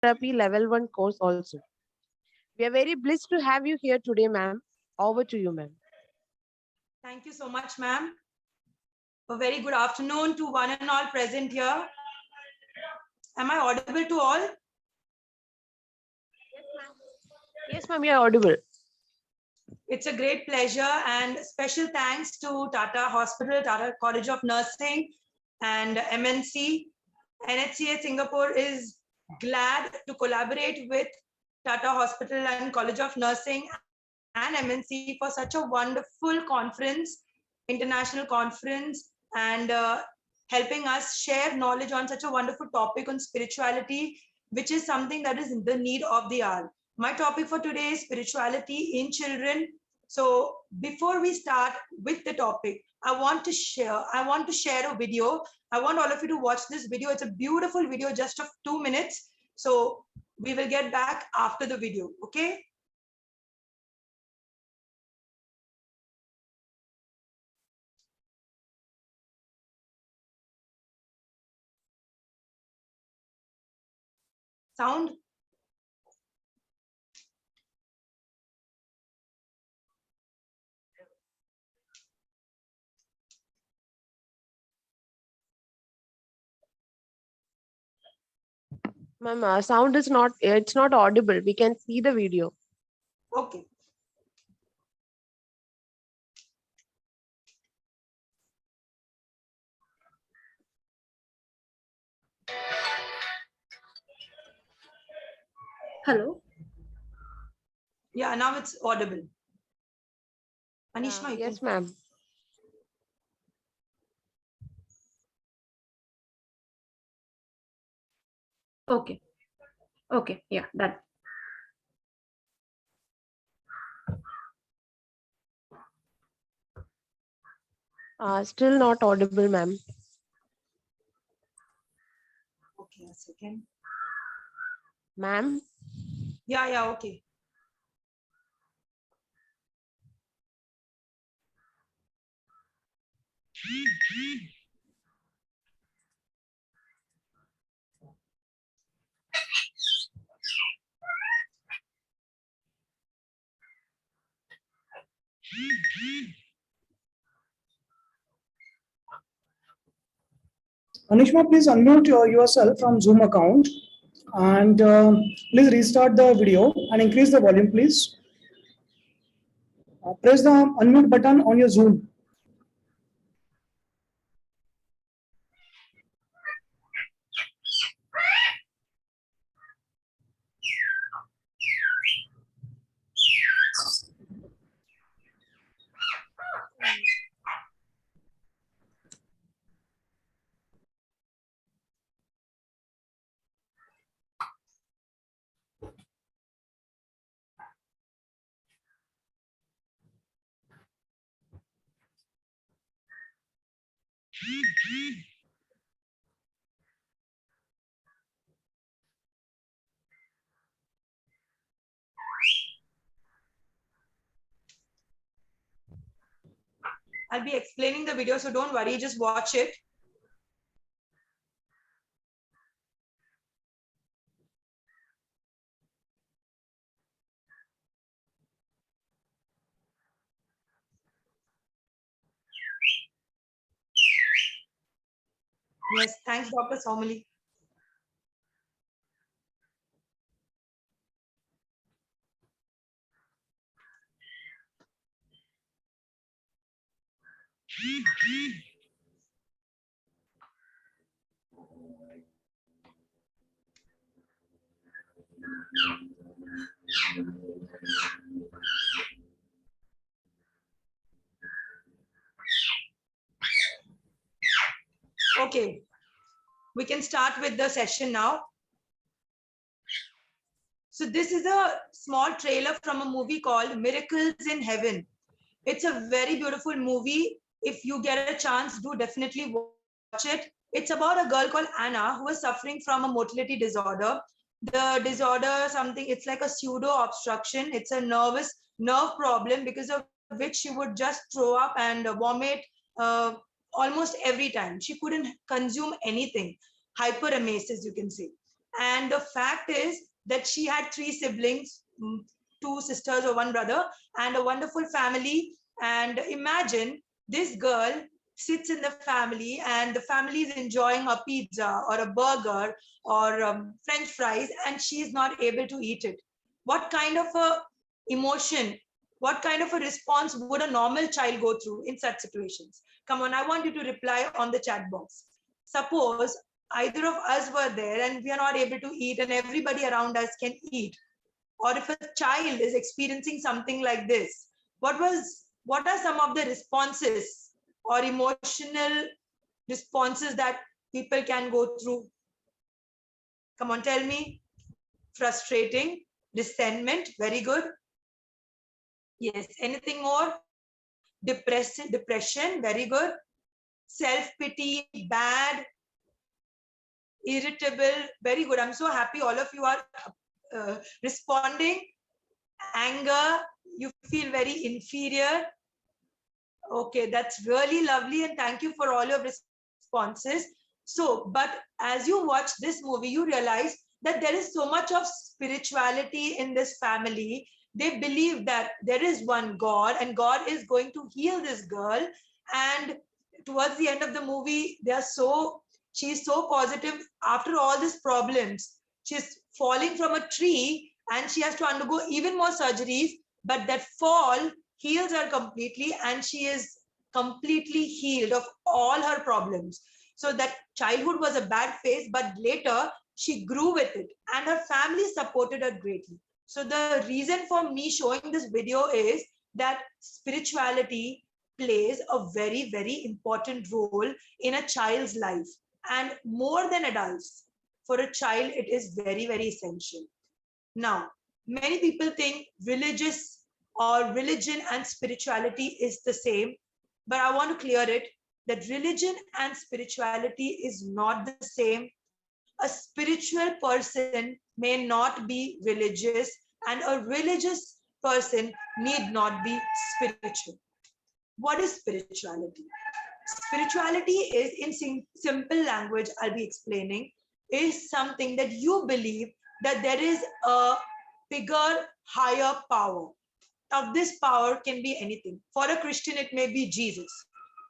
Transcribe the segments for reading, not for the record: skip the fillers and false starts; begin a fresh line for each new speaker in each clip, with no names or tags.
Therapy Level 1 course also. We are very blessed to have you here today, ma'am. Over to you, ma'am.
Thank you so much, ma'am. A very good afternoon to one and all present here. Am I audible to all?
Yes, ma'am, you are audible.
It's a great pleasure and special thanks to Tata Hospital, Tata College of Nursing and MNC. NHCA Singapore is glad to collaborate with Tata Hospital and College of Nursing and MNC for such a wonderful conference, international conference, and helping us share knowledge on such a wonderful topic on spirituality, which is something that is in the need of the hour. My topic for today is spirituality in children. So before we start with the topic, I want to share a video. I want all of you to watch this video. It's a beautiful video, just of 2 minutes. So we will get back after the video. Okay. Sound?
Ma'am, sound is not, it's not audible. We can see the video.
Okay.
Hello.
Yeah, now it's audible. Anishma,
Yes, ma'am.
Okay. Okay. Yeah, done.
Still not audible, ma'am.
Okay, a second.
Ma'am?
Yeah, okay.
Anishma, please unmute yourself from Zoom account and please restart the video and increase the volume, please. Press the unmute button on your Zoom.
I'll be explaining the video, so don't worry, just watch it. Yes, thanks, Dr. Somali. Okay, we can start with the session now. So this is a small trailer from a movie called Miracles in Heaven. It's a very beautiful movie. If you get a chance, do definitely watch it. It's about a girl called Anna who is suffering from a motility disorder. The disorder, something, it's like a pseudo obstruction. It's a nerve problem because of which she would just throw up and vomit almost every time. She couldn't consume anything. Hyperemesis, you can say. And the fact is that she had 3 siblings, 2 sisters or 1 brother, and a wonderful family. And imagine this girl sits in the family and the family is enjoying a pizza or a burger or French fries, and she is not able to eat it. What kind of a emotion, what kind of a response would a normal child go through in such situations? Come on, I want you to reply on the chat box. Suppose either of us were there and we are not able to eat and everybody around us can eat, or if a child is experiencing something like this, what are some of the responses or emotional responses that people can go through? Come on, tell me. Frustrating, resentment, very good. Yes, anything more? Depression, very good. Self-pity, bad, irritable, very good. I'm so happy all of you are responding. Anger, you feel very inferior. Okay, that's really lovely, and thank you for all your responses. So, but as you watch this movie, you realize that there is so much of spirituality in this family. They believe that there is one God and God is going to heal this girl. And towards the end of the movie, she's so positive after all these problems. She's falling from a tree and she has to undergo even more surgeries, but that fall heals her completely and she is completely healed of all her problems. So that childhood was a bad phase, but later she grew with it and her family supported her greatly. So the reason for me showing this video is that spirituality plays a very, very important role in a child's life, and more than adults. For a child, it is very, very essential. Now, many people think religion and spirituality is the same, but I want to clear it that religion and spirituality is not the same. A spiritual person may not be religious, and a religious person need not be spiritual. What is spirituality? Spirituality is, in simple language, I'll be explaining, is something that you believe that there is a bigger, higher power. Now, this power can be anything. For a Christian, it may be Jesus.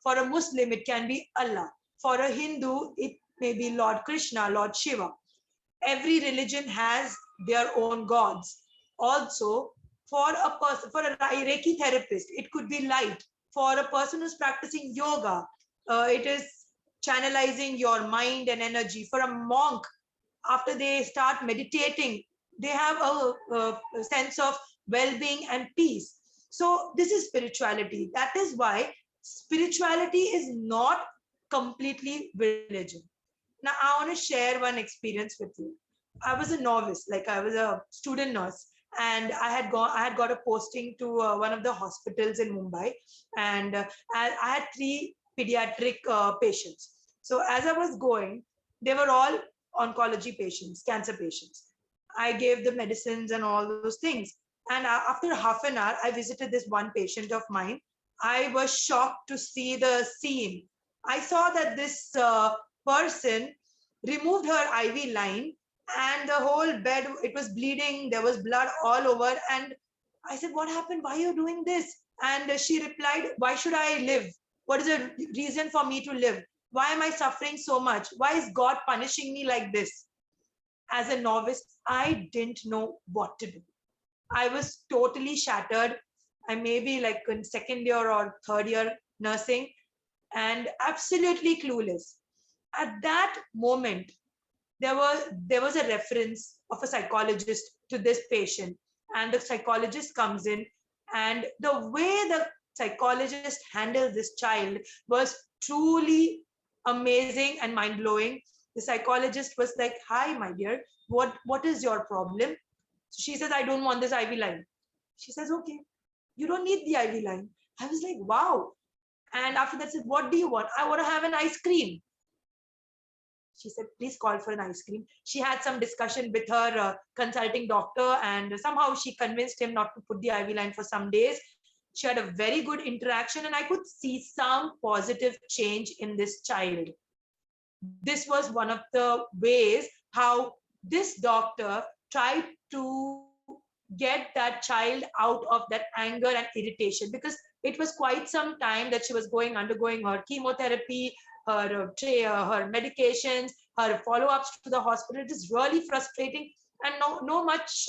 For a Muslim, it can be Allah. For a Hindu, it may be Lord Krishna, Lord Shiva. Every religion has their own gods. Also, for a Reiki therapist, it could be light. For a person who's practicing yoga, it is channelizing your mind and energy. For a monk, after they start meditating, they have a sense of well-being and peace. So this is spirituality. That is why spirituality is not completely religion. Now I want to share one experience with you. I was a novice, like I was a student nurse, and I had got a posting to one of the hospitals in Mumbai, and I had 3 pediatric patients. So as I was going, they were all oncology patients, cancer patients. I gave the medicines and all those things. And after half an hour, I visited this one patient of mine. I was shocked to see the scene. I saw that this person removed her IV line and the whole bed, it was bleeding. There was blood all over. And I said, what happened? Why are you doing this? And she replied, why should I live? What is the reason for me to live? Why am I suffering so much? Why is God punishing me like this? As a novice, I didn't know what to do. I was totally shattered. I may be like in second year or third year nursing and absolutely clueless. At that moment, there was a reference of a psychologist to this patient, and the psychologist comes in, and the way the psychologist handled this child was truly amazing and mind-blowing. The psychologist was like, hi my dear, what is your problem? So she says, I don't want this IV line. She says, okay, you don't need the IV line. I was like, wow. And after that said, what do you want? I want to have an ice cream. She said, please call for an ice cream. She had some discussion with her consulting doctor, and somehow she convinced him not to put the IV line for some days. She had a very good interaction, and I could see some positive change in this child. This was one of the ways how this doctor tried to get that child out of that anger and irritation, because it was quite some time that she was undergoing her chemotherapy, her medications, her follow-ups to the hospital. It is really frustrating, and no much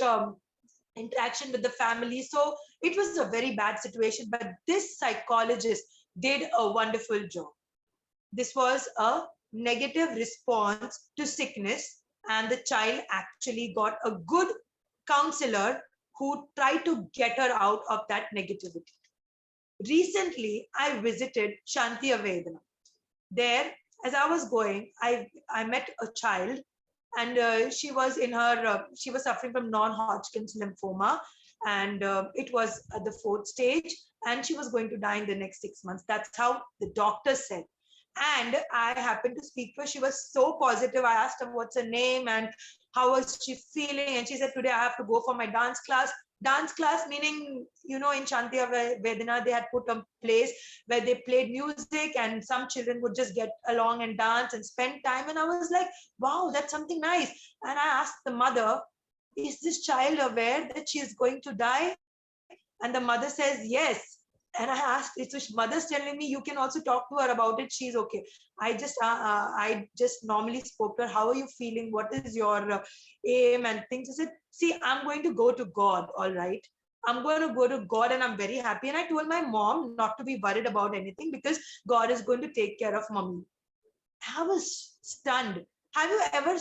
interaction with the family. So it was a very bad situation, but this psychologist did a wonderful job. This was a negative response to sickness, and the child actually got a good counselor who tried to get her out of that negativity. Recently, I visited Shanti Avedana. There, as I was going, I met a child, and she was suffering from non-Hodgkin's lymphoma, and it was at the 4th stage, and she was going to die in the next 6 months. That's how the doctor said. And I happened to speak to her. She was so positive. I asked her what's her name and how was she feeling, and she said, today I have to go for my dance class. Dance class meaning, in Shanti Vedana, they had put a place where they played music, and some children would just get along and dance and spend time. And I was like, wow, that's something nice. And I asked the mother, is this child aware that she is going to die? And the mother says, yes. And I asked, so mother's telling me you can also talk to her about it. She's okay. I just normally spoke to her. How are you feeling? What is your aim and things? I said, see, I'm going to go to God. All right. I'm going to go to God, and I'm very happy. And I told my mom not to be worried about anything, because God is going to take care of mommy. I was stunned. Have you ever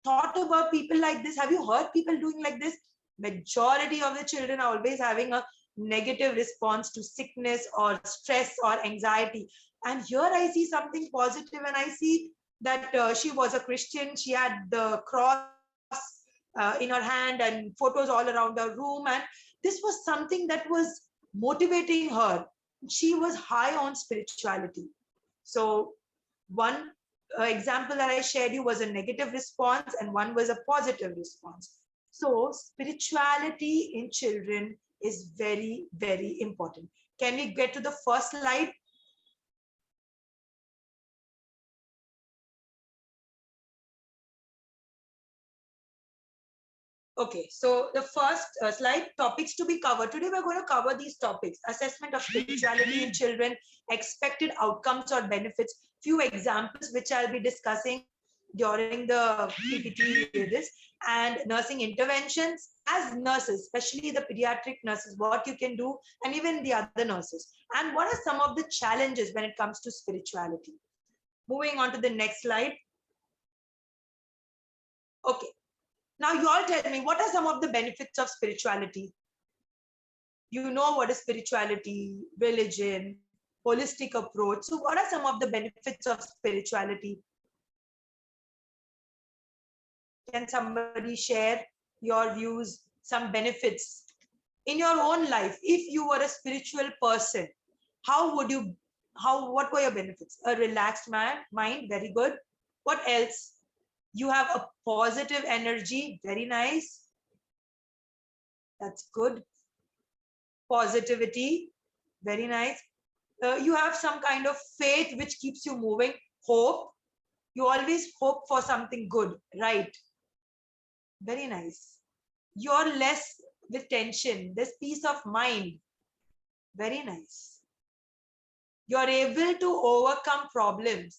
thought about people like this? Have you heard people doing like this? Majority of the children are always having a negative response to sickness or stress or anxiety. And here I see something positive, and I see that she was a Christian. She had the cross in her hand and photos all around her room. And this was something that was motivating her. She was high on spirituality. So one example that I shared you was a negative response, and one was a positive response. So spirituality in children is very, very important. Can we get to the first slide? Okay, so the first slide, topics to be covered. Today we're going to cover these topics: assessment of spirituality in children, expected outcomes or benefits, few examples which I'll be discussing during the PPT, and nursing interventions as nurses, especially the pediatric nurses, what you can do, and even the other nurses. And what are some of the challenges when it comes to spirituality? Moving on to the next slide. Okay. Now you all tell me, what are some of the benefits of spirituality? You know what is spirituality, religion, holistic approach. So what are some of the benefits of spirituality? Can somebody share your views, some benefits in your own life? If you were a spiritual person, what were your benefits? A relaxed mind, very good. What else? You have a positive energy, very nice. That's good. Positivity, very nice. You have some kind of faith which keeps you moving. Hope, you always hope for something good, right? Very nice. You're less with tension. There's peace of mind. Very nice. You're able to overcome problems.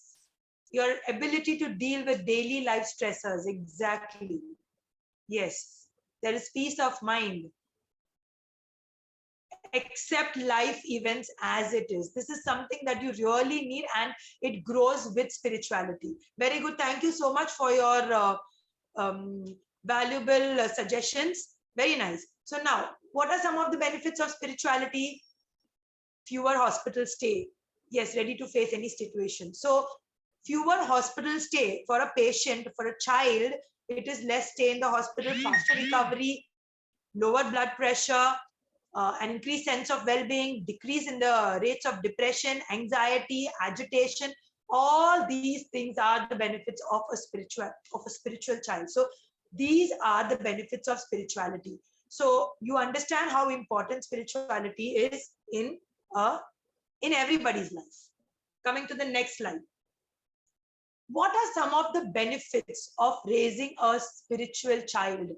Your ability to deal with daily life stressors. Exactly. Yes. There is peace of mind. Accept life events as it is. This is something that you really need, and it grows with spirituality. Very good. Thank you so much for your valuable suggestions. Very nice. So now, what are some of the benefits of spirituality? Fewer hospital stay. Yes, ready to face any situation. So fewer hospital stay for a patient, for a child. It is less stay in the hospital, faster recovery, lower blood pressure, an increased sense of well-being, decrease in the rates of depression, anxiety, agitation. All these things are the benefits of a spiritual child. So these are the benefits of spirituality. So you understand how important spirituality is in everybody's life. Coming to the next slide. what are some of the benefits of raising a spiritual child?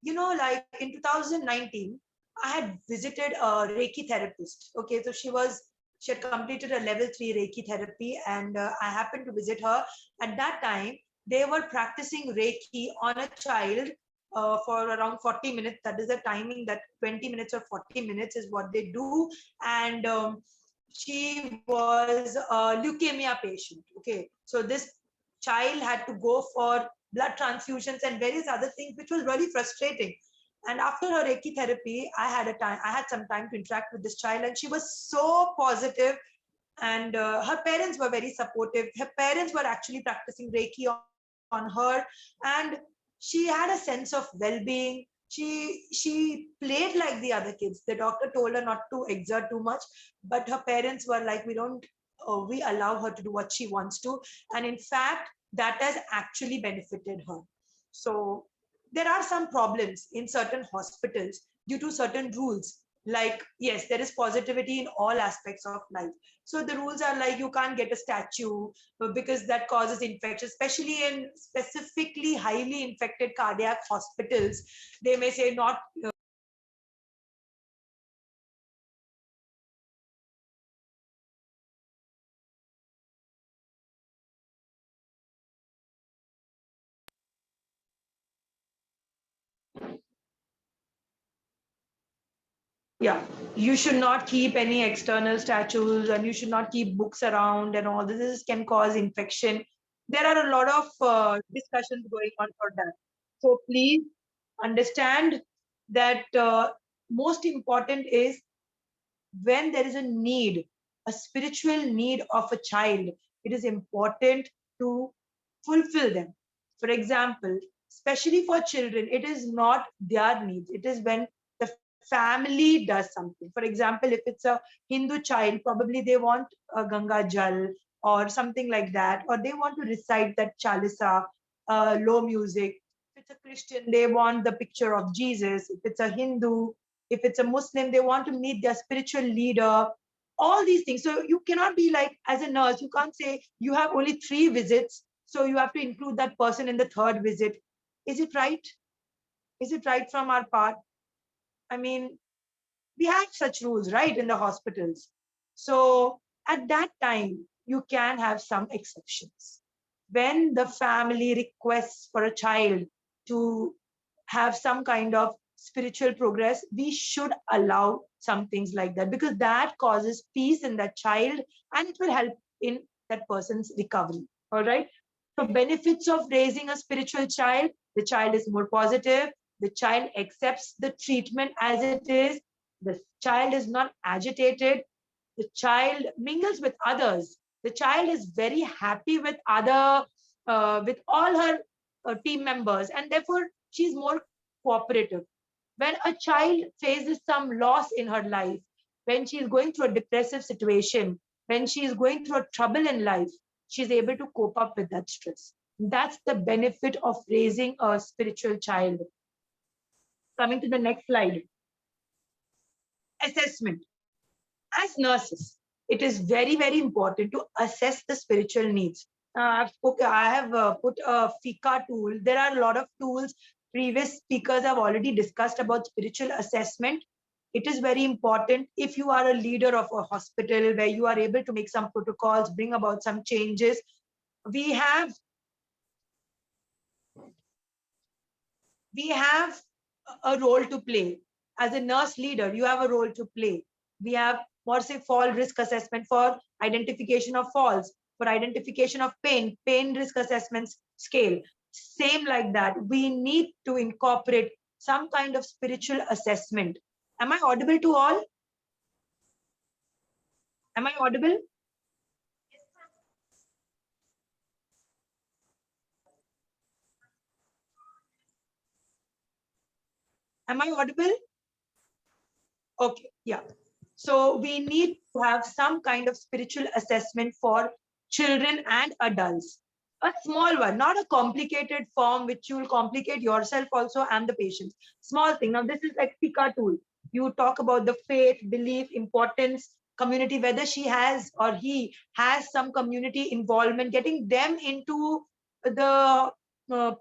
Like in 2019, I had visited a Reiki therapist. Okay, so she had completed a level 3 Reiki therapy, and I happened to visit her. At that time, they were practicing Reiki on a child for around 40 minutes. That is the timing, that 20 minutes or 40 minutes is what they do. And she was a leukemia patient. Okay, so this child had to go for blood transfusions and various other things, which was really frustrating. And after her Reiki therapy, I had some time to interact with this child, and she was so positive. And her parents were very supportive. Her parents were actually practicing Reiki on her, and she had a sense of well-being. She played like the other kids. The doctor told her not to exert too much, but her parents were like, we allow her to do what she wants to. And in fact, that has actually benefited her. So there are some problems in certain hospitals due to certain rules. Like, yes, there is positivity in all aspects of life. So the rules are like, you can't get a statue because that causes infection, especially in specifically highly infected cardiac hospitals. They may say not. Yeah, you should not keep any external statues, and you should not keep books around, and all this can cause infection. There are a lot of discussions going on for that. So please understand that most important is when there is a need, a spiritual need of a child, it is important to fulfill them. For example, especially for children, it is not their needs. It is when the family does something. For example, if it's a Hindu child, probably they want a Ganga Jal or something like that, or they want to recite that Chalisa, low music. If it's a Christian, they want the picture of Jesus. If it's a Hindu, if it's a Muslim, they want to meet their spiritual leader, all these things. So you cannot be like, as a nurse, you can't say you have only 3 visits, so you have to include that person in the 3rd visit. Is it right? Is it right from our part? I mean, we have such rules, right, in the hospitals. So at that time, you can have some exceptions. When the family requests for a child to have some kind of spiritual progress, we should allow some things like that, because that causes peace in that child and it will help in that person's recovery. All right. So benefits of raising a spiritual child: the child is more positive, the child accepts the treatment as it is, the child is not agitated, the child mingles with others, the child is very happy with with all her team members, and therefore she's more cooperative. When a child faces some loss in her life, when she is going through a depressive situation, when she is going through a trouble in life, she's able to cope up with that stress. That's the benefit of raising a spiritual child. Coming to the next slide. Assessment. As nurses, it is very, very important to assess the spiritual needs. I have put a FICA tool. There are a lot of tools. Previous speakers have already discussed about spiritual assessment. It is very important. If you are a leader of a hospital where you are able to make some protocols, bring about some changes, we have a role to play. As a nurse leader, you have a role to play. We have more say fall risk assessment for identification of falls, for identification of pain risk assessments scale. Same like that. We need to incorporate some kind of spiritual assessment. Am I audible to all? Am I audible? Am I audible? Okay, yeah. So we need to have some kind of spiritual assessment for children and adults. A small one, not a complicated form which you will complicate yourself also and the patient. Small thing. Now this is like PICA tool. You talk about the faith, belief, importance, community, whether she has or he has some community involvement, getting them into the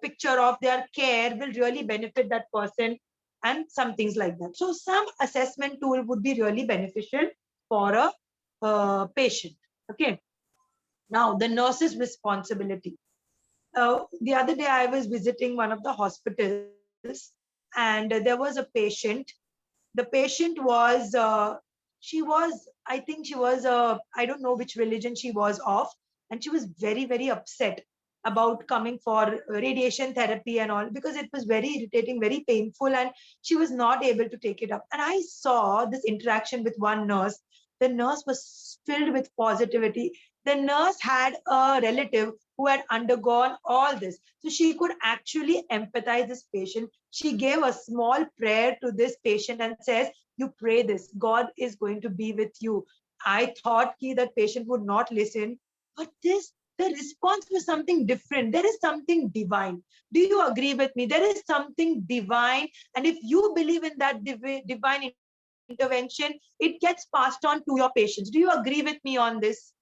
picture of their care will really benefit that person, and some things like that. So some assessment tool would be really beneficial for a patient. Okay. Now, the nurse's responsibility. The other day, I was visiting one of the hospitals, and there was a patient. The patient was, I think she was, I don't know which religion she was of, and she was very, very upset about coming for radiation therapy and all, because it was very irritating, very painful, and she was not able to take it up. And I saw this interaction with one nurse. The nurse was filled with positivity. The nurse had a relative who had undergone all this. So she could actually empathize this patient. She gave a small prayer to this patient and says, you pray this, God is going to be with you. I thought that patient would not listen, but the response was something different. There is something divine. Do you agree with me? There is something divine. And if you believe in that divine intervention, it gets passed on to your patients. Do you agree with me on this?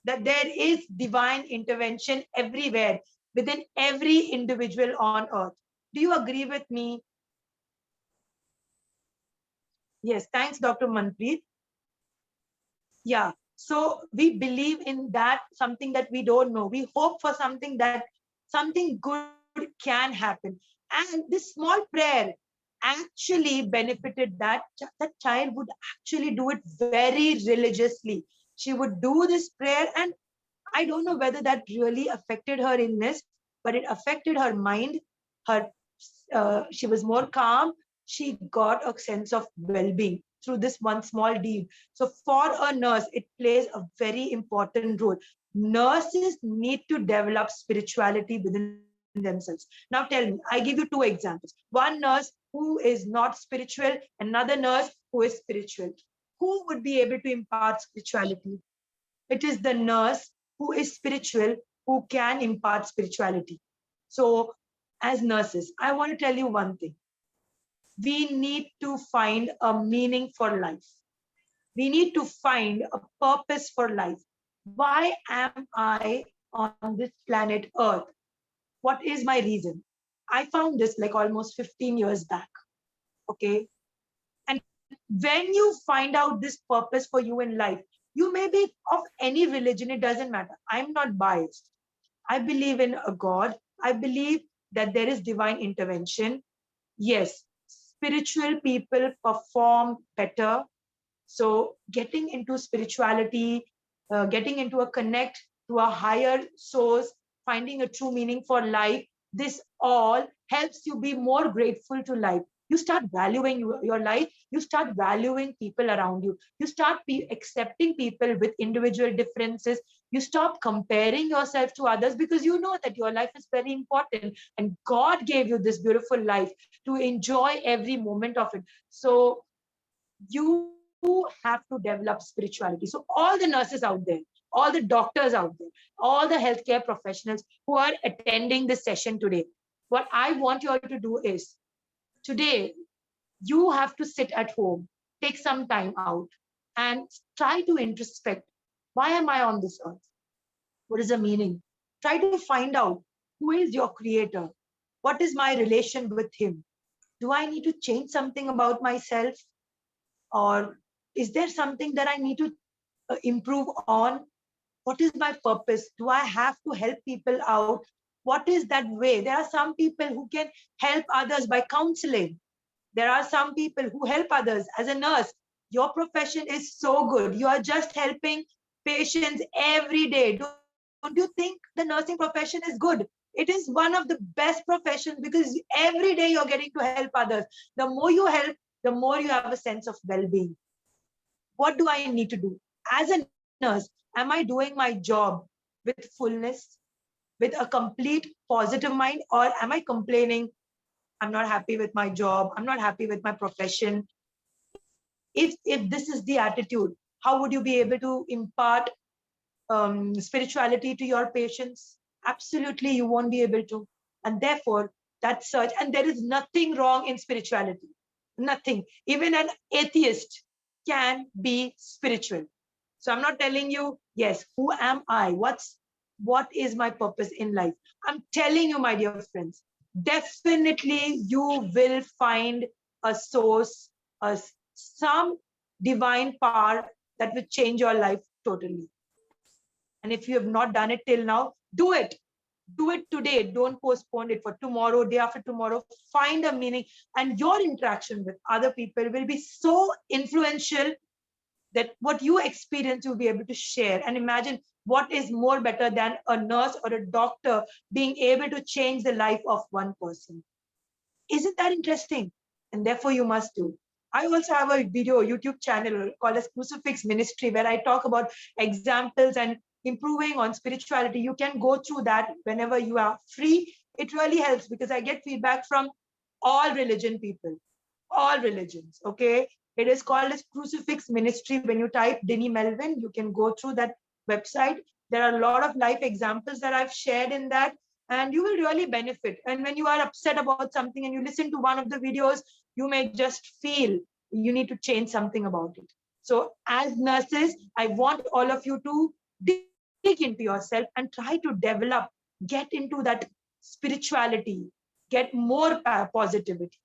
That there is divine intervention everywhere, within every individual on earth. Do you agree with me? Yes, thanks, Dr. Manpreet. Yeah, so we believe in that, something that we don't know. We hope for something, that something good can happen. And this small prayer actually benefited that child would actually do it very religiously. She would do this prayer, and I don't know whether that really affected her illness, but it affected her mind. Her, she was more calm. She got a sense of well-being through this one small deed. So for a nurse, it plays a very important role. Nurses need to develop spirituality within themselves. Now tell me, I give you two examples. One nurse who is not spiritual, another nurse who is spiritual. Who would be able to impart spirituality? It is the nurse who is spiritual who can impart spirituality. So, as nurses, I want to tell you one thing. We need to find a meaning for life. We need to find a purpose for life. Why am I on this planet Earth? What is my reason? I found this like almost 15 years back. Okay. And when you find out this purpose for you in life, you may be of any religion, it doesn't matter. I'm not biased. I believe in a God. I believe that there is divine intervention. Yes, spiritual people perform better. So getting into spirituality, getting into a connect to a higher source, finding a true meaning for life, this all helps you be more grateful to life. You start valuing your life. You start valuing people around you. You start accepting people with individual differences. You stop comparing yourself to others, because you know that your life is very important and God gave you this beautiful life to enjoy every moment of it. So you have to develop spirituality. So all the nurses out there, all the doctors out there, all the healthcare professionals who are attending this session today, what I want you all to do is, today you have to sit at home, take some time out, and try to introspect. Why am I on this earth? What is the meaning? Try to find out, who is your creator? What is my relation with him? Do I need to change something about myself? Or is there something that I need to improve on? What is my purpose? Do I have to help people out? What is that way? There are some people who can help others by counseling. There are some people who help others as a nurse. Your profession is so good. You are just helping patients every day. Don't you think the nursing profession is good? It is one of the best professions, because every day you're getting to help others. The more you help, the more you have a sense of well-being. What do I need to do? As a nurse, am I doing my job with fullness, with a complete positive mind, or am I complaining? I'm not happy with my job. I'm not happy with my profession. If this is the attitude, how would you be able to impart spirituality to your patients? Absolutely, you won't be able to. And therefore, that search, and there is nothing wrong in spirituality. Nothing. Even an atheist can be spiritual. So I'm not telling you, yes, who am I? What is my purpose in life? I'm telling you, my dear friends, definitely you will find a source, some divine power that will change your life totally. And if you have not done it till now, do it. Do it today. Don't postpone it for tomorrow, day after tomorrow. Find a meaning, and your interaction with other people will be so influential that what you experience you'll be able to share. And imagine, what is more better than a nurse or a doctor being able to change the life of one person? Isn't that interesting? And therefore you must do. I also have a video YouTube channel called as Crucifix Ministry, where I talk about examples and improving on spirituality. You can go through that whenever you are free. It really helps because I get feedback from all religion people, all religions. Okay. It is called as Crucifix Ministry. When you type Dinny Melvin, you can go through that website. There are a lot of life examples that I've shared in that, and you will really benefit. And when you are upset about something and you listen to one of the videos, you may just feel you need to change something about it. So as nurses, I want all of you to dig into yourself and try to develop, get into that spirituality, get more positivity.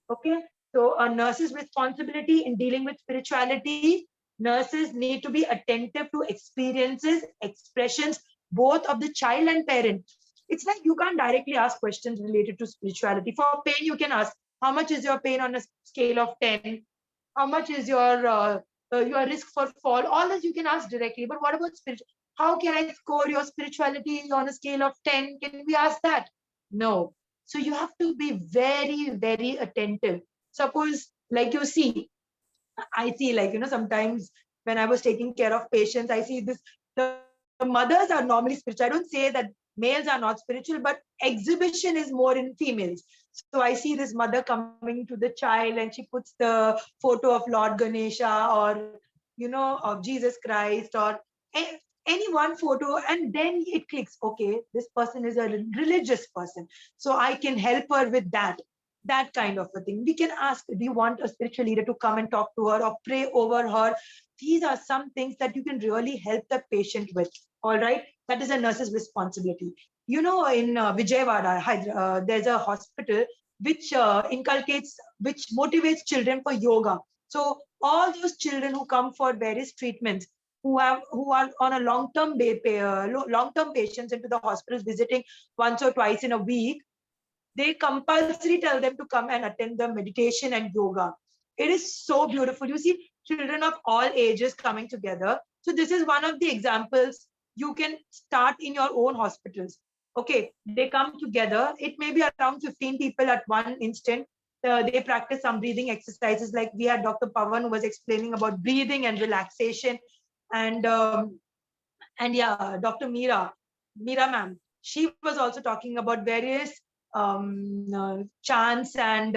Okay. So a nurse's responsibility in dealing with spirituality, nurses need to be attentive to experiences, expressions, both of the child and parent. It's like you can't directly ask questions related to spirituality. For pain, you can ask, how much is your pain on a scale of 10? How much is your risk for fall? All this you can ask directly. But what about spiritual? How can I score your spirituality on a scale of 10? Can we ask that? No. So you have to be very, very attentive. Suppose, like you see, I see, like, sometimes when I was taking care of patients, I see this, the mothers are normally spiritual. I don't say that males are not spiritual, but exhibition is more in females. So I see this mother coming to the child and she puts the photo of Lord Ganesha, or, of Jesus Christ, or any one photo, and then it clicks. Okay, this person is a religious person. So I can help her with that kind of a thing. We can ask, do you want a spiritual leader to come and talk to her or pray over her? These are some things that you can really help the patient with. All right. That is a nurse's responsibility. In Vijayawada, there's a hospital which which motivates children for yoga. So all those children who come for various treatments, who are on a long-term patients into the hospitals visiting once or twice in a week, they compulsory tell them to come and attend the meditation and yoga. It is so beautiful. You see children of all ages coming together. So this is one of the examples you can start in your own hospitals. Okay, they come together. It may be around 15 people at one instant. They practice some breathing exercises. Like we had Dr. Pavan who was explaining about breathing and relaxation. And yeah, Dr. Meera ma'am, she was also talking about various chants and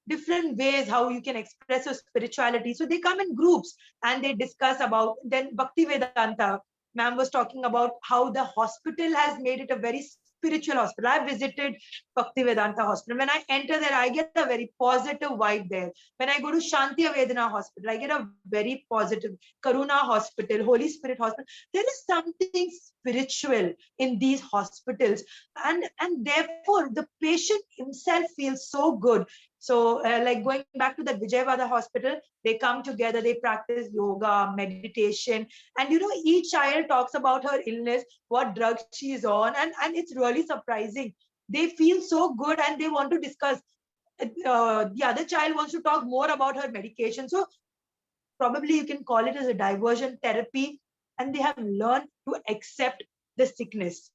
different ways how you can express your spirituality. So they come in groups and they discuss about. Then Bhakti Vedanta ma'am was talking about how the hospital has made it a very spiritual hospital. I visited Bhakti Vedanta hospital. When I enter there, I get a very positive vibe there. When I go to Shanti Avedana hospital, I get a very positive. Karuna hospital, Holy Spirit hospital, there is something spiritual in these hospitals, and therefore the patient himself feels so good. So like going back to that Vijayawada hospital, they come together, they practice yoga, meditation, and each child talks about her illness, what drugs she is on, and it's really surprising. They feel so good and they want to discuss. The other child wants to talk more about her medication. So probably you can call it as a diversion therapy, and they have learned to accept the sickness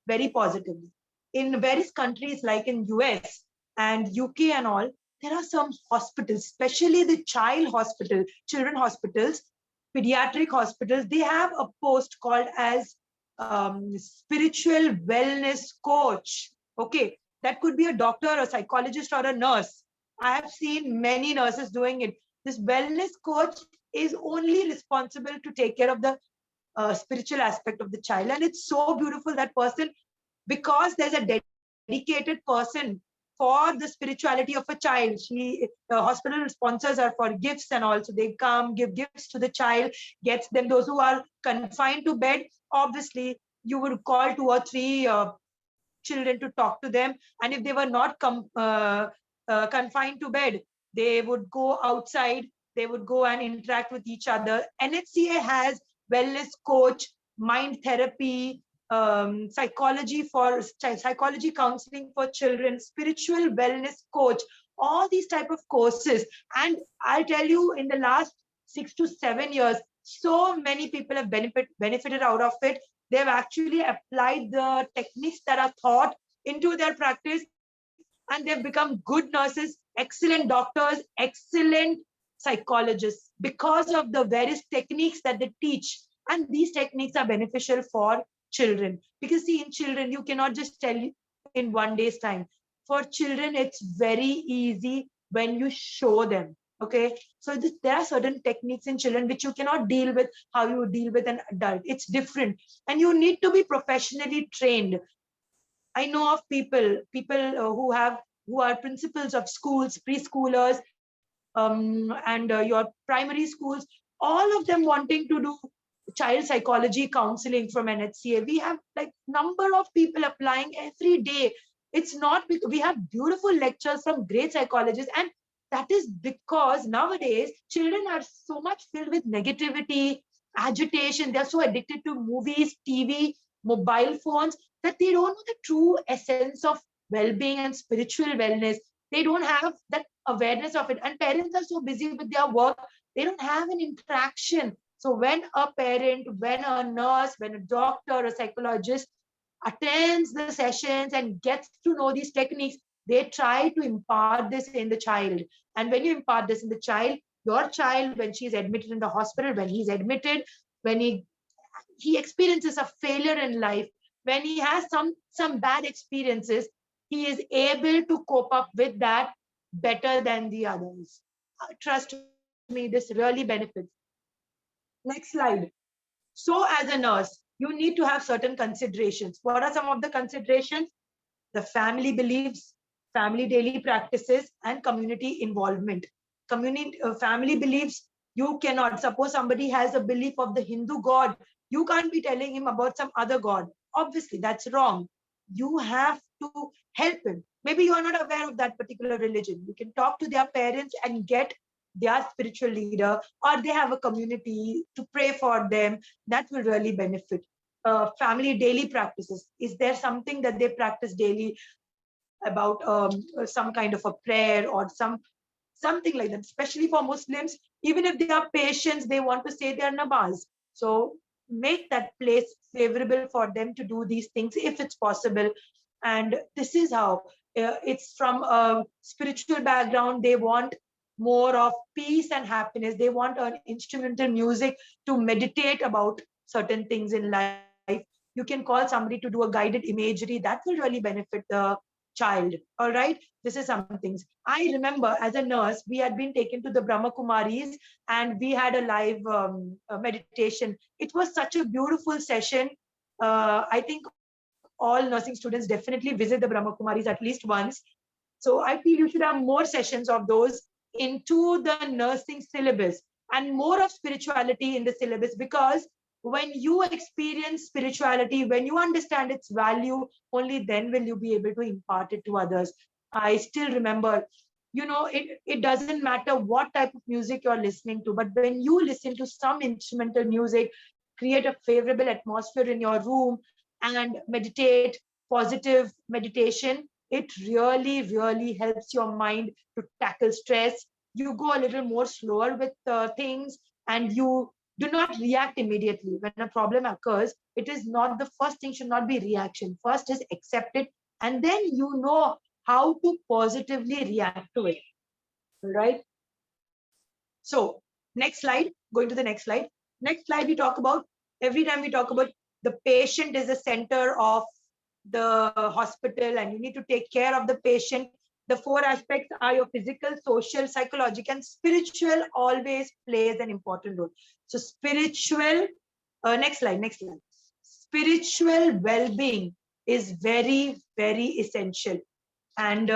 very positively. In various countries like in US and UK and all, there are some hospitals, especially the children hospitals, pediatric hospitals. They have a post called as spiritual wellness coach. Okay, that could be a doctor, a psychologist, or a nurse. I have seen many nurses doing it. This wellness coach is only responsible to take care of the spiritual aspect of the child. And it's so beautiful, that person, because there's a dedicated person for the spirituality of a child. The hospital sponsors her for gifts and also they come, give gifts to the child, gets them. Those who are confined to bed, obviously, you would call 2 or 3 children to talk to them. And if they were not confined to bed, they would go outside, they would go and interact with each other. NHCA has wellness coach, mind therapy, psychology counseling for children, spiritual wellness coach, all these type of courses. And I'll tell you, in the last 6 to 7 years, so many people have benefited out of it. They've actually applied the techniques that are taught into their practice, and they've become good nurses, excellent doctors, excellent psychologists because of the various techniques that they teach. And these techniques are beneficial for children. Because see, in children, you cannot just tell in one day's time. For children, it's very easy when you show them. Okay, so there are certain techniques in children which you cannot deal with how you deal with an adult. It's different, and you need to be professionally trained. I know of people who are principals of schools, preschoolers, and your primary schools, all of them wanting to do child psychology counseling from NHCA. We have like number of people applying every day. It's not because we have beautiful lectures from great psychologists, and that is because nowadays children are so much filled with negativity, agitation. They're so addicted to movies, TV, mobile phones, that they don't know the true essence of well-being and spiritual wellness. They don't have that awareness of it. And parents are so busy with their work, they don't have an interaction. So when a parent, when a nurse, when a doctor, a psychologist attends the sessions and gets to know these techniques, they try to impart this in the child. And when you impart this in the child, your child, when she's admitted in the hospital, when he's admitted, when he experiences a failure in life, when he has some bad experiences, he is able to cope up with that better than the others. Trust me, this really benefits. Next slide. So as a nurse, you need to have certain considerations. What are some of the considerations? The family beliefs, family daily practices, and community involvement. Family beliefs, you cannot, suppose somebody has a belief of the Hindu god, you can't be telling him about some other god. Obviously, that's wrong. You have to help him. Maybe you are not aware of that particular religion. You can talk to their parents and get their spiritual leader, or they have a community to pray for them. That will really benefit. Family daily practices. Is there something that they practice daily about some kind of a prayer or something like that? Especially for Muslims, even if they are patients, they want to say their namaz. So make that place favorable for them to do these things if it's possible. And this is how it's from a spiritual background. They want more of peace and happiness. They want an instrumental music to meditate about certain things in life. You can call somebody to do a guided imagery. That will really benefit the child. All right, this is some things. I remember as a nurse, we had been taken to the Brahma Kumaris and we had a live meditation. It was such a beautiful session. I think all nursing students definitely visit the Brahma Kumaris at least once. So I feel you should have more sessions of those into the nursing syllabus and more of spirituality in the syllabus, because when you experience spirituality, when you understand its value, only then will you be able to impart it to others. I still remember, it doesn't matter what type of music you're listening to, but when you listen to some instrumental music, create a favorable atmosphere in your room and meditate, positive meditation, it really, really helps your mind to tackle stress. You go a little more slower with things, and you do not react immediately. When a problem occurs, it is not, the first thing should not be reaction. First is accept it, and then you know how to positively react to it. All right. So next slide, going to the next slide. Next slide, we talk about, every time we talk about the patient is the center of the hospital and you need to take care of the patient. The 4 aspects are your physical, social, psychological, and spiritual always plays an important role. So spiritual, next slide. Spiritual well-being is very, very essential. And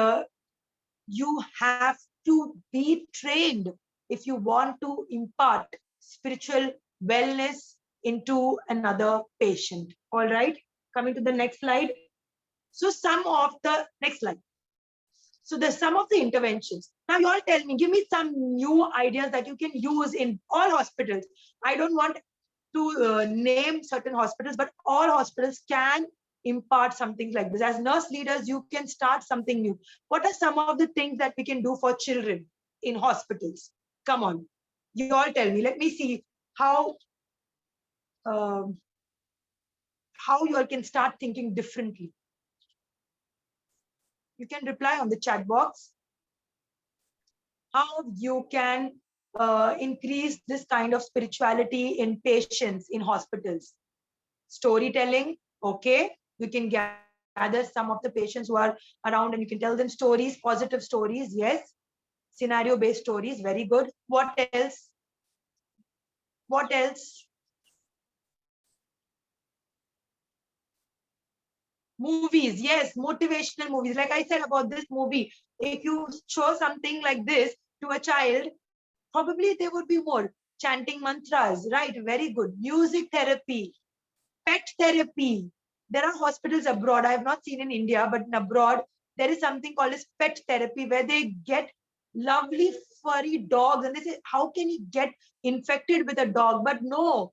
you have to be trained if you want to impart spiritual wellness into another patient. All right, coming to the next slide. So some of the next slide. So there's some of the interventions. Now you all tell me, give me some new ideas that you can use in all hospitals. I don't want to name certain hospitals, but all hospitals can impart something like this. As nurse leaders, you can start something new. What are some of the things that we can do for children in hospitals? Come on, you all tell me. Let me see how um, how you all can start thinking differently. You can reply on the chat box. How you can increase this kind of spirituality in patients in hospitals. Storytelling, okay, you can gather some of the patients who are around and you can tell them stories, positive stories, yes, scenario based stories, very good. What else? What else? Movies, yes, motivational movies. Like I said about this movie, if you show something like this to a child, probably there would be more chanting mantras, right? Very good. Music therapy, pet therapy. There are hospitals abroad. I have not seen in India, but in abroad, there is something called as pet therapy where they get lovely furry dogs and they say, how can you get infected with a dog? But no,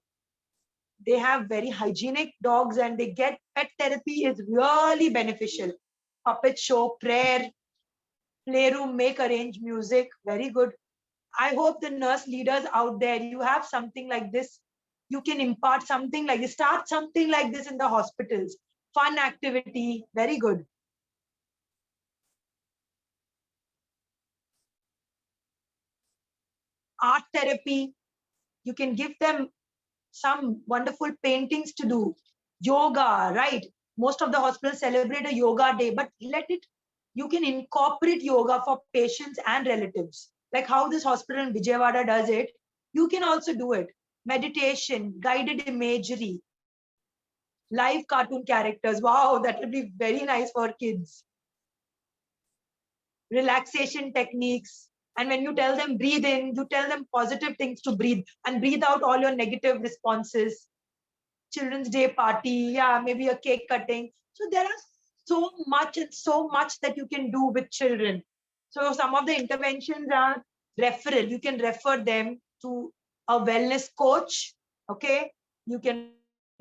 they have very hygienic dogs and they get pet therapy is really beneficial. Puppet show, prayer, playroom, make arrange music. Very good. I hope the nurse leaders out there, you have something like this. You can impart something like this, start something like this in the hospitals. Fun activity, very good. Art therapy, you can give them some wonderful paintings to do. Yoga, right? Most of the hospitals celebrate a yoga day, but let it, you can incorporate yoga for patients and relatives. Like how this hospital in Vijayawada does it, you can also do it. Meditation, guided imagery, live cartoon characters. Wow, that will be very nice for kids. Relaxation techniques. And when you tell them breathe in, you tell them positive things to breathe and breathe out all your negative responses. Children's Day party, yeah, maybe a cake cutting. So there are so much and so much that you can do with children. So some of the interventions are referral. You can refer them to a wellness coach. Okay. You can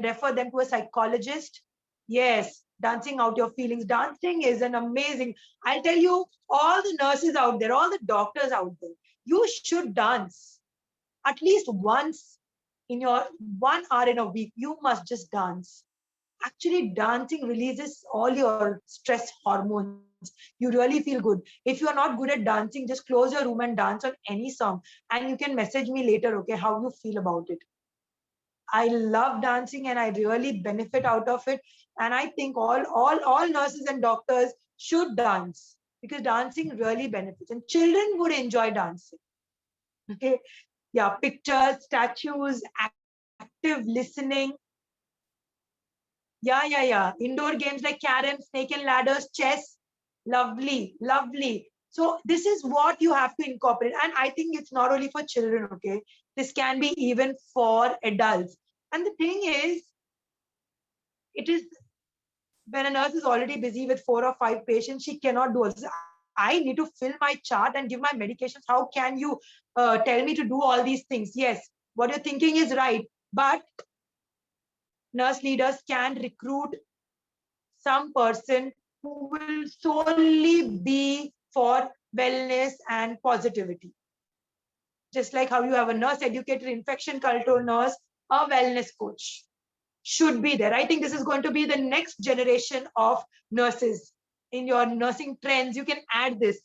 refer them to a psychologist. Yes, dancing out your feelings. Dancing is an amazing. I'll tell you, all the nurses out there, all the doctors out there, you should dance at least once in your 1 hour in a week. You must just dance. Actually, dancing releases all your stress hormones. You really feel good. If you are not good at dancing, just close your room and dance on any song, and you can message me later, okay, how you feel about it. I love dancing and I really benefit out of it. And I think all nurses and doctors should dance because dancing really benefits and children would enjoy dancing. Okay. Yeah, pictures, statues, active listening. Yeah. Indoor games like carom, snake and ladders, chess. Lovely, lovely. So this is what you have to incorporate. And I think it's not only for children, okay? This can be even for adults. And the thing is, it is when a nurse is already busy with 4 or 5 patients, she cannot do all this. I need to fill my chart and give my medications. How can you tell me to do all these things? Yes, what you're thinking is right. But nurse leaders can recruit some person who will solely be for wellness and positivity. Just like how you have a nurse educator, infection control nurse, a wellness coach should be there. I think this is going to be the next generation of nurses. In your nursing trends, you can add this: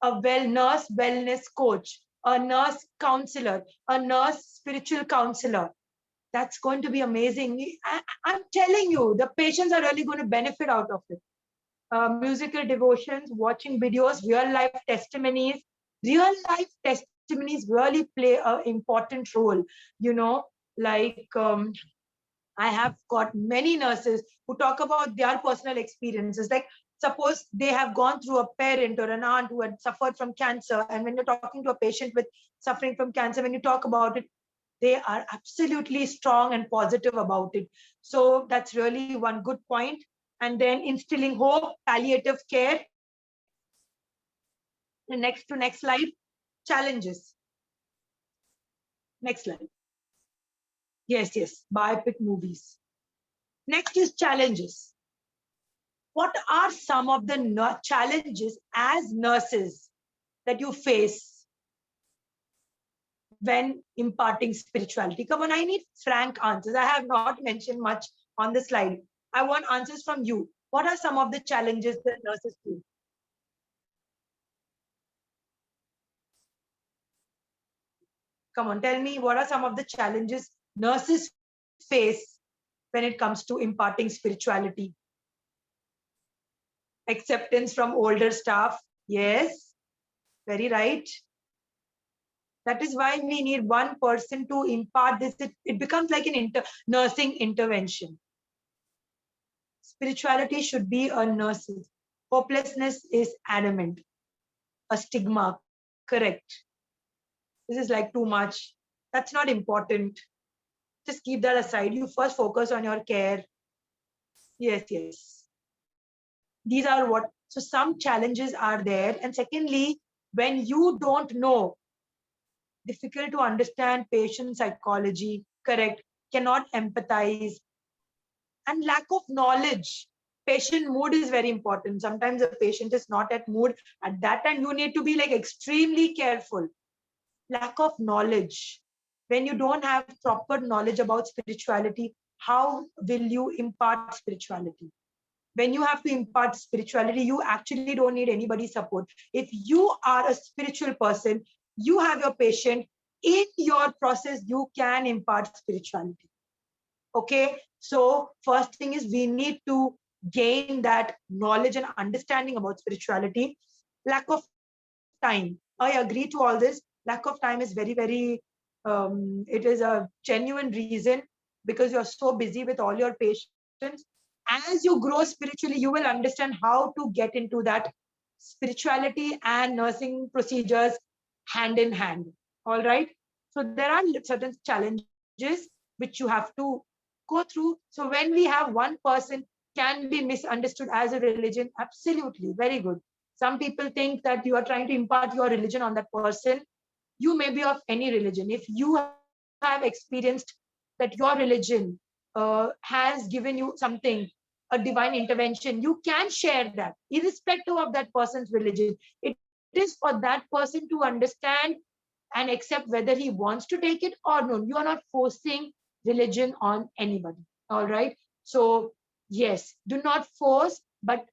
a nurse wellness coach, a nurse counselor, a nurse spiritual counselor. That's going to be amazing. I'm telling you, the patients are really going to benefit out of it. Musical devotions, watching videos, real life testimonies. Real life testimonies really play an important role. You know, like I have got many nurses who talk about their personal experiences. Like Suppose they have gone through a parent or an aunt who had suffered from cancer, and when you're talking to a patient with suffering from cancer, when you talk about it, they are absolutely strong and positive about it. So that's really one good point. And then instilling hope, palliative care. The next slide, challenges. Next slide. Yes, biopic movies. Next is challenges. What are some of the challenges as nurses that you face when imparting spirituality? Come on, I need frank answers. I have not mentioned much on the slide. I want answers from you. What are some of the challenges that nurses face? Come on, tell me, what are some of the challenges nurses face when it comes to imparting spirituality? Acceptance from older staff. Yes, very right. That is why we need one person to impart this. It becomes like an nursing intervention. Spirituality should be a nurse's. Hopelessness is adamant. A stigma, correct. This is like too much. That's not important. Just keep that aside. You first focus on your care. Yes. These are what, so some challenges are there. And secondly, when you don't know, difficult to understand patient psychology, correct, cannot empathize, and lack of knowledge. Patient mood is very important. Sometimes the patient is not at mood. At that time, you need to be like extremely careful. Lack of knowledge. When you don't have proper knowledge about spirituality, how will you impart spirituality? When you have to impart spirituality, you actually don't need anybody's support. If you are a spiritual person, you have your patient, in your process, you can impart spirituality. Okay, so first thing is we need to gain that knowledge and understanding about spirituality. Lack of time. I agree to all this. Lack of time is very, it is a genuine reason, because you're so busy with all your patients. As you grow spiritually, you will understand how to get into that spirituality and nursing procedures hand in hand. All right. So there are certain challenges which you have to go through. So when we have one person can be misunderstood as a religion, absolutely, very good. Some people think that you are trying to impart your religion on that person. You may be of any religion. If you have experienced that your religion has given you something, a divine intervention, you can share that, irrespective of that person's religion. It is for that person to understand and accept whether he wants to take it or no. You are not forcing religion on anybody. All right. So, yes, do not force, but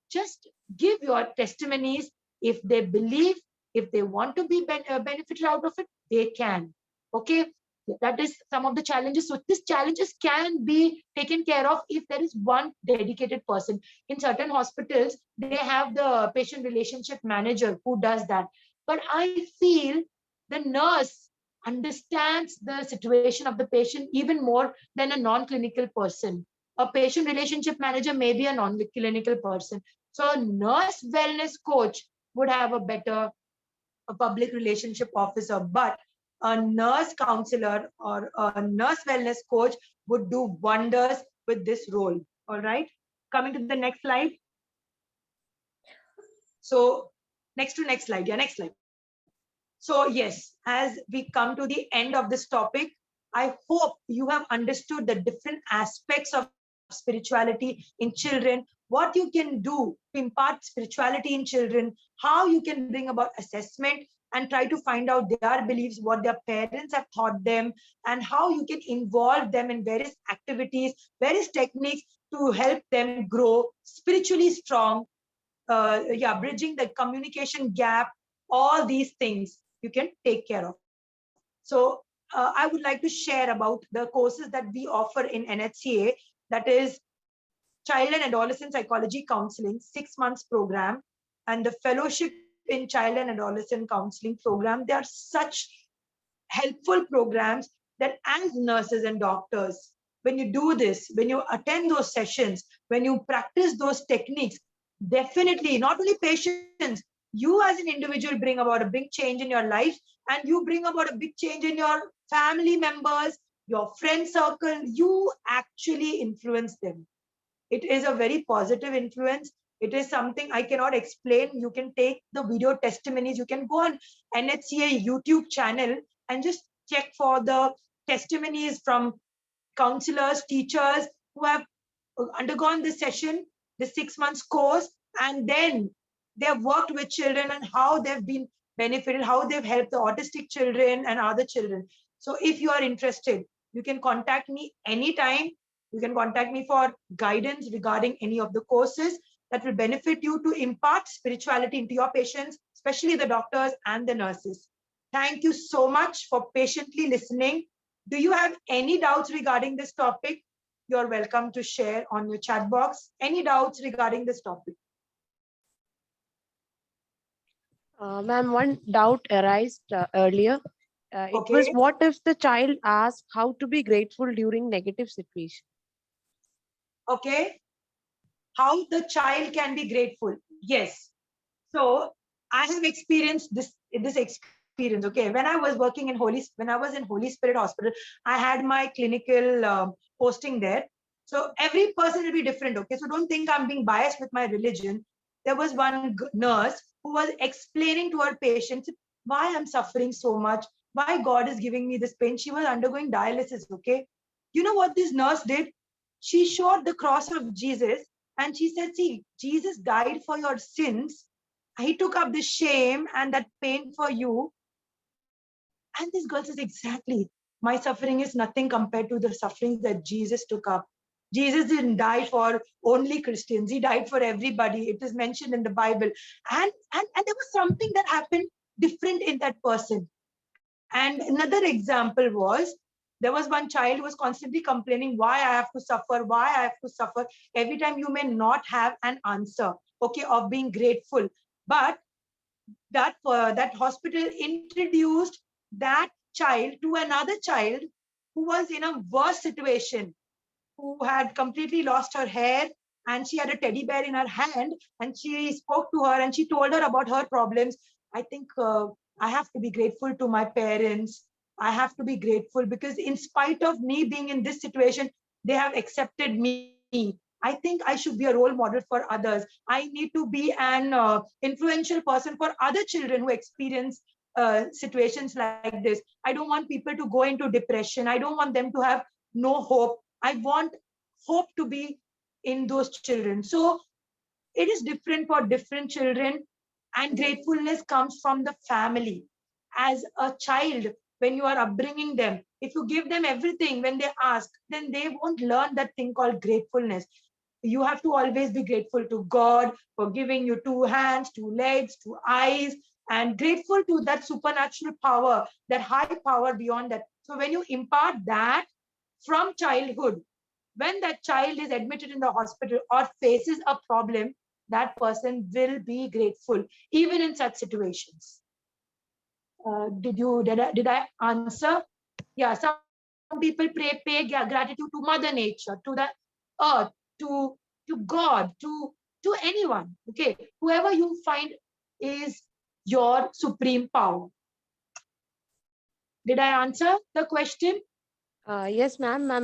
just give your testimonies. If they believe, if they want to be benefited out of it, they can. Okay, that is some of the challenges. So these challenges can be taken care of if there is one dedicated person. In certain hospitals, they have the patient relationship manager who does that. But I feel the nurse understands the situation of the patient even more than a non-clinical person. A patient relationship manager may be a non-clinical person. So a nurse wellness coach would have a public relationship officer, but a nurse counselor or a nurse wellness coach would do wonders with this role. All right. Coming to the next slide. So next slide. Yeah, next slide. So yes, as we come to the end of this topic, I hope you have understood the different aspects of spirituality in children, what you can do to impart spirituality in children, how you can bring about assessment and try to find out their beliefs, what their parents have taught them, and how you can involve them in various activities, various techniques to help them grow spiritually strong. Bridging the communication gap, all these things you can take care of. So I would like to share about the courses that we offer in NHCA, that is Child and Adolescent Psychology Counseling, 6 months program, and the Fellowship in Child and Adolescent Counseling program. They are such helpful programs that as nurses and doctors, when you do this, when you attend those sessions, when you practice those techniques, Definitely, not only patients, you as an individual bring about a big change in your life, and you bring about a big change in your family members, your friend circle. You actually influence them. It is a very positive influence. It is something I cannot explain. You can take the video testimonies. You can go on NHCA YouTube channel and just check for the testimonies from counselors, teachers who have undergone this session, the 6 months course, and then they have worked with children and how they've been benefited, how they've helped the autistic children and other children. So if you are interested, you can contact me anytime. You can contact me for guidance regarding any of the courses that will benefit you to impart spirituality into your patients, especially the doctors and the nurses. Thank you so much for patiently listening. Do you have any doubts regarding this topic? You're welcome to share on your chat box. Any doubts regarding this topic?
Ma'am, one doubt arose earlier. It was,
Okay.
what if the child asks how to be grateful during negative situation?
Okay. How the child can be grateful. Yes. So I have experienced this experience. Okay. When I was working in when I was in Holy Spirit Hospital, I had my clinical posting there. So every person will be different. Okay. So don't think I'm being biased with my religion. There was one nurse who was explaining to her patients why I'm suffering so much, why God is giving me this pain. She was undergoing dialysis. Okay. You know what this nurse did? She showed the cross of Jesus and she said, see, Jesus died for your sins. He took up the shame and that pain for you. And this girl says, exactly. My suffering is nothing compared to the sufferings that Jesus took up. Jesus didn't die for only Christians. He died for everybody. It is mentioned in the Bible. And there was something that happened different in that person. And another example was, there was one child who was constantly complaining, why I have to suffer, why I have to suffer. Every time you may not have an answer, okay, of being grateful. But that hospital introduced that child to another child who was in a worse situation, who had completely lost her hair, and she had a teddy bear in her hand, and she spoke to her and she told her about her problems. I think I have to be grateful to my parents. I have to be grateful because in spite of me being in this situation, they have accepted me. I think I should be a role model for others. I need to be an influential person for other children who experience situations like this. I don't want people to go into depression. I don't want them to have no hope. I want hope to be in those children. So it is different for different children, and gratefulness comes from the family. As a child, when you are upbringing them, if you give them everything when they ask, then they won't learn that thing called gratefulness. You have to always be grateful to God for giving you two hands, two legs, two eyes, and grateful to that supernatural power, that high power beyond that. So when you impart that from childhood, when that child is admitted in the hospital or faces a problem, that person will be grateful, even in such situations. Did I answer? Yeah, some people pay gratitude to Mother Nature, to the earth, to God, to anyone. Okay, whoever you find is your supreme power. Did I answer the question?
Yes, ma'am. Ma'am,